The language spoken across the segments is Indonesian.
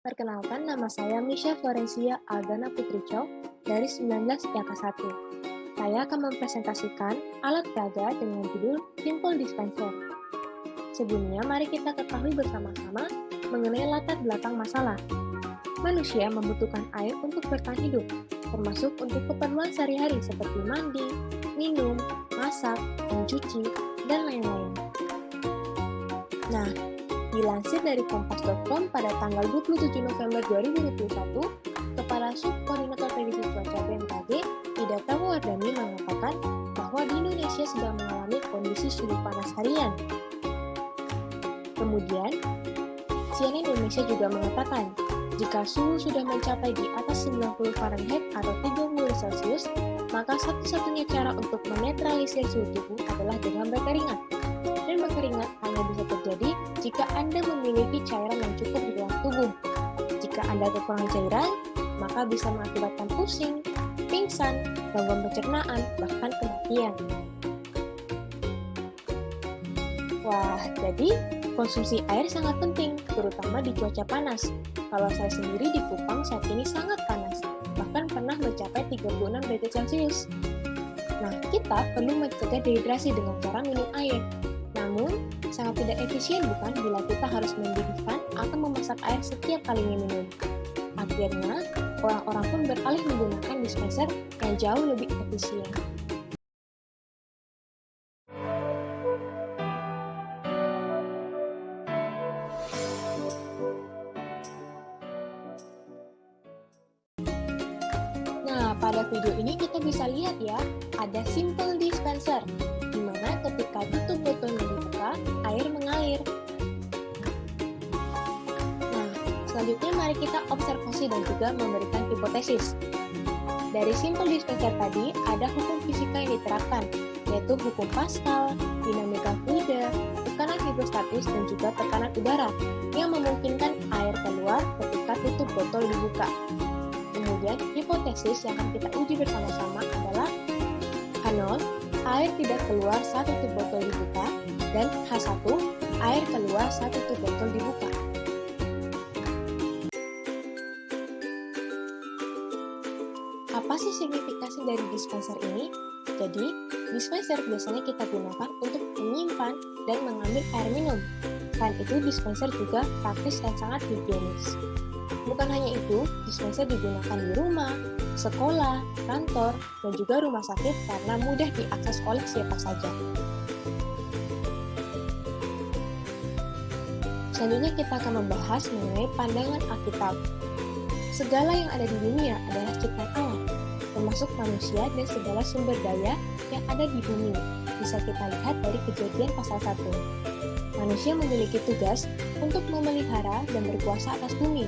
Perkenalkan, nama saya Misha Florencia Aldana Putri Chow dari 19 IPK 1. Saya akan mempresentasikan alat peraga dengan judul Simple Dispenser. Sebelumnya, mari kita ketahui bersama-sama mengenai latar belakang masalah. Manusia membutuhkan air untuk bertahan hidup, termasuk untuk keperluan sehari-hari seperti mandi, minum, masak, mencuci, dan lain-lain. Nah, dilansir dari kompas.com pada tanggal 27 November 2021, Kepala Subkoordinator Prediksi Cuaca BMKG, Ida Tawardani mengatakan bahwa di Indonesia sedang mengalami kondisi suhu panas harian. Kemudian, CNN Indonesia juga mengatakan, jika suhu sudah mencapai di atas 90 Fahrenheit atau 30 Celcius, maka satu-satunya cara untuk menetralisir suhu tubuh adalah dengan berkeringat. Dan berkeringat hanya bisa terjadi jika Anda memiliki cairan yang cukup di dalam tubuh. Jika Anda kekurangan cairan, maka bisa mengakibatkan pusing, pingsan, gangguan pencernaan, bahkan kematian. Wah, jadi konsumsi air sangat penting, terutama di cuaca panas. Kalau saya sendiri di Kupang saat ini sangat panas, bahkan pernah mencapai 36 derajat Celcius. Nah, kita perlu mencegah dehidrasi dengan cara minum air. Namun, sangat tidak efisien bukan bila kita harus mendidihkan atau memasak air setiap kalinya minum. Akhirnya, orang-orang pun beralih menggunakan dispenser yang jauh lebih efisien. Nah, pada video ini kita bisa lihat ya, ada simple dispenser, di mana ketika tutup botolnya dibuka, air mengalir. Nah, selanjutnya mari kita observasi dan juga memberikan hipotesis. Dari simple dispenser tadi, ada hukum fisika yang diterapkan, yaitu hukum Pascal, dinamika fluida, tekanan hidrostatis, dan juga tekanan udara, yang memungkinkan air keluar ketika tutup botol dibuka. Kemudian, hipotesis yang akan kita uji bersama-sama adalah H0, air tidak keluar saat tutup botol dibuka, dan H1, air keluar saat tutup botol dibuka. Apa sih signifikasi dari dispenser ini? Jadi, dispenser biasanya kita gunakan untuk menyimpan dan mengambil air minum. Selain itu, dispenser juga praktis dan sangat higienis. Bukan hanya itu, dispenser digunakan di rumah, sekolah, kantor, dan juga rumah sakit karena mudah diakses oleh siapa saja. Selanjutnya kita akan membahas mengenai pandangan Alkitab. Segala yang ada di dunia adalah ciptaan Allah, termasuk manusia dan segala sumber daya yang ada di bumi. Bisa kita lihat dari Kejadian pasal 1. Manusia memiliki tugas untuk memelihara dan berkuasa atas bumi.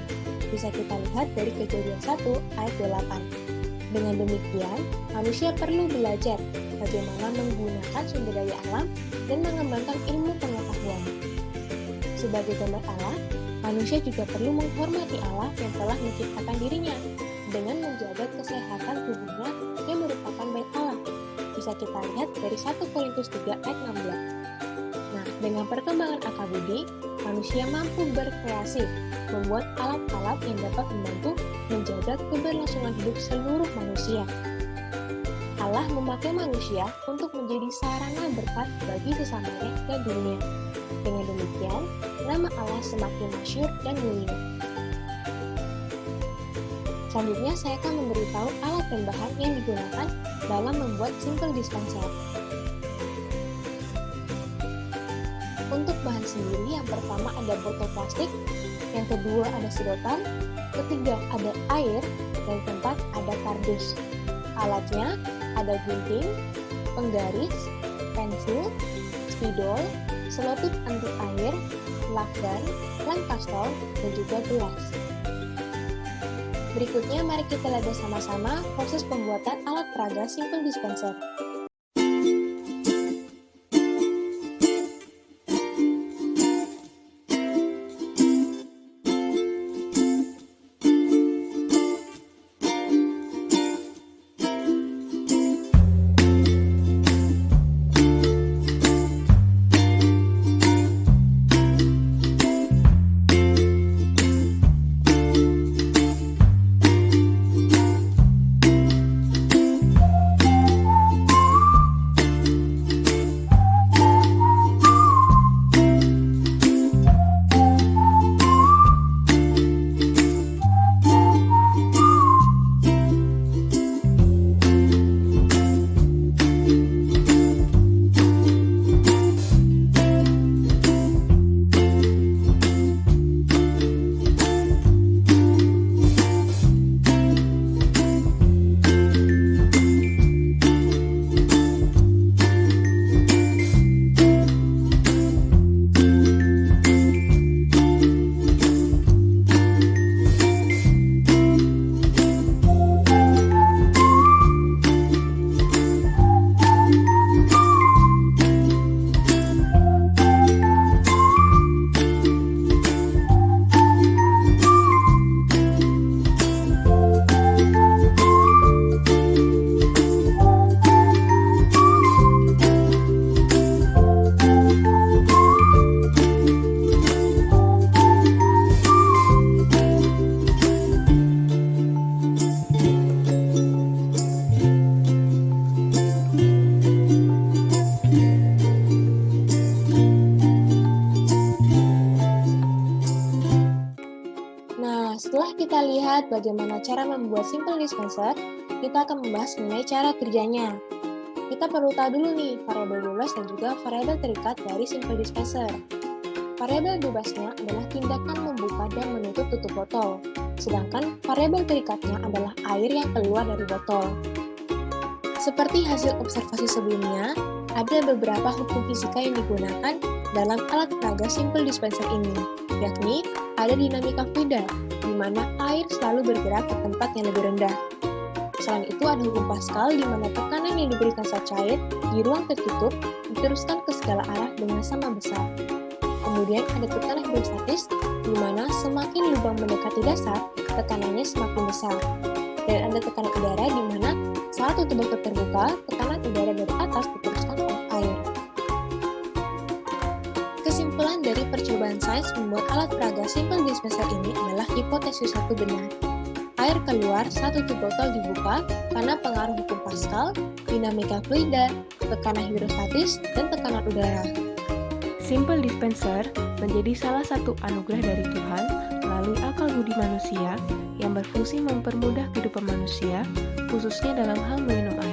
Bisa kita lihat dari Kejadian 1 ayat 28. Dengan demikian, manusia perlu belajar bagaimana menggunakan sumber daya alam dan mengembangkan ilmu pengetahuan. Sebagai gambar Allah, manusia juga perlu menghormati Allah yang telah menciptakan dirinya dengan menjaga kesehatan tubuhnya yang merupakan bait Allah. Bisa kita lihat dari 1 Korintus 3 ayat 16. Nah, dengan perkembangan akal budi, manusia mampu berkreasi, membuat alat-alat yang dapat membantu menjaga keberlangsungan hidup seluruh manusia. Allah memakai manusia untuk menjadi sarana berkat bagi sesamanya dan dunia. Dengan demikian, nama Allah semakin masyhur dan mulia. Selanjutnya, saya akan memberitahu alat dan bahan yang digunakan dalam membuat simple dispenser. Untuk bahan sendiri, yang pertama ada botol plastik, yang kedua ada sedotan, ketiga ada air, dan keempat ada kardus. Alatnya ada gunting, penggaris, pensil, spidol, selotip anti air, lakban, lem pastol, dan juga gelas. Berikutnya mari kita lihat bersama-sama proses pembuatan alat peraga simple dispenser. Nah, setelah kita lihat bagaimana cara membuat simple dispenser, kita akan membahas mengenai cara kerjanya. Kita perlu tahu dulu nih variabel bebas dan juga variabel terikat dari simple dispenser. Variabel bebasnya adalah tindakan membuka dan menutup tutup botol, sedangkan variabel terikatnya adalah air yang keluar dari botol. Seperti hasil observasi sebelumnya, ada beberapa hukum fisika yang digunakan dalam alat peraga simple dispenser ini, yakni ada dinamika fluida, di mana air selalu bergerak ke tempat yang lebih rendah. Selain itu ada hukum Pascal di mana tekanan yang diberikan saat cair di ruang tertutup diteruskan ke segala arah dengan sama besar. Kemudian ada tekanan hidrostatis di mana semakin lubang mendekati dasar, tekanannya semakin besar. Dan ada tekanan udara di mana saat tutup botol terbuka, tekanan udara dari atas diteruskan oleh air. Kesimpulan dari percobaan sains membuat alat peraga simple dispenser ini adalah hipotesis satu benar. Air keluar saat tutup botol dibuka karena pengaruh hukum Pascal, dinamika fluida, tekanan hidrostatis, dan tekanan udara. Simple dispenser menjadi salah satu anugerah dari Tuhan melalui akal budi manusia yang berfungsi mempermudah kehidupan manusia, khususnya dalam hal minum air.